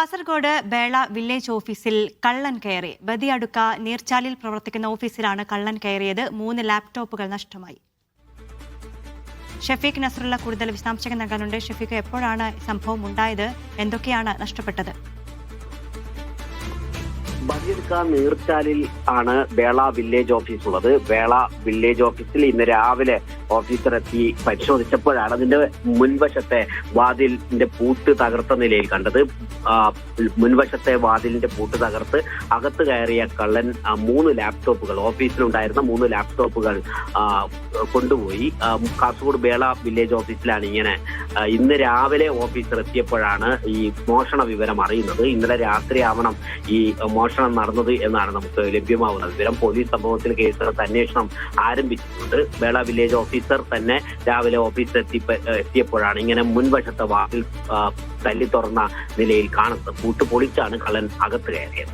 Kasaragod Bela village ഓഫീസിൽ കള്ളൻ കയറി. ബദിയടുക്ക നീർച്ചാലിൽ പ്രവർത്തിക്കുന്ന ഓഫീസിലാണ് കള്ളൻ കയറിയത്. 3 ലാപ്ടോപ്പുകൾ നഷ്ടമായി. ഷഫീഖ് നസറുള്ള കൂടുതൽ വിശദാംശങ്ങൾ നൽകാനുണ്ട്. ഷഫീഖ്, എപ്പോഴാണ് സംഭവം ഉണ്ടായത്? എന്തൊക്കെയാണ് നഷ്ടപ്പെട്ടത്? ബദിയടുക്ക നീർച്ചാലിൽ ആണ് ബേള വില്ലേജ് ഓഫീസ് ഉള്ളത്. ബേള വില്ലേജ് ഓഫീസിൽ ഇന്ന് രാവിലെ ഓഫീസർ എത്തി പരിശോധിച്ചപ്പോഴാണ് അതിന്റെ മുൻവശത്തെ വാതിലിന്റെ പൂട്ട് തകർത്ത നിലയിൽ കണ്ടത്. മുൻവശത്തെ വാതിലിന്റെ പൂട്ട് തകർത്ത് അകത്ത് കയറിയ കള്ളൻ 3 ലാപ്ടോപ്പുകൾ, ഓഫീസിലുണ്ടായിരുന്ന 3 ലാപ്ടോപ്പുകൾ കൊണ്ടുപോയി. കാസർഗോഡ് ബേള വില്ലേജ് ഓഫീസിലാണ് ഇന്ന് രാവിലെ ഓഫീസർ എത്തിയപ്പോഴാണ് ഈ മോഷണ വിവരം അറിയുന്നത്. ഇന്നലെ രാത്രി ആവണം ഈ മോഷണം നടന്നത് എന്നാണ് നമുക്ക് ലഭ്യമാവുന്ന വിവരം. പോലീസ് സംഭവത്തിൽ കേസെടുത്ത് അന്വേഷണം ആരംഭിച്ചിട്ടുണ്ട്. ബേള വില്ലേജ് ഓഫീസർ തന്നെ രാവിലെ ഓഫീസിൽ എത്തിയപ്പോഴാണ് ഇങ്ങനെ മുൻവശത്തെ വാതിൽ തല്ലി തുറന്ന നിലയിൽ കാണുന്നത്. പൂട്ട് പൊളിച്ചാണ് കള്ളൻ അകത്ത് കയറിയത്.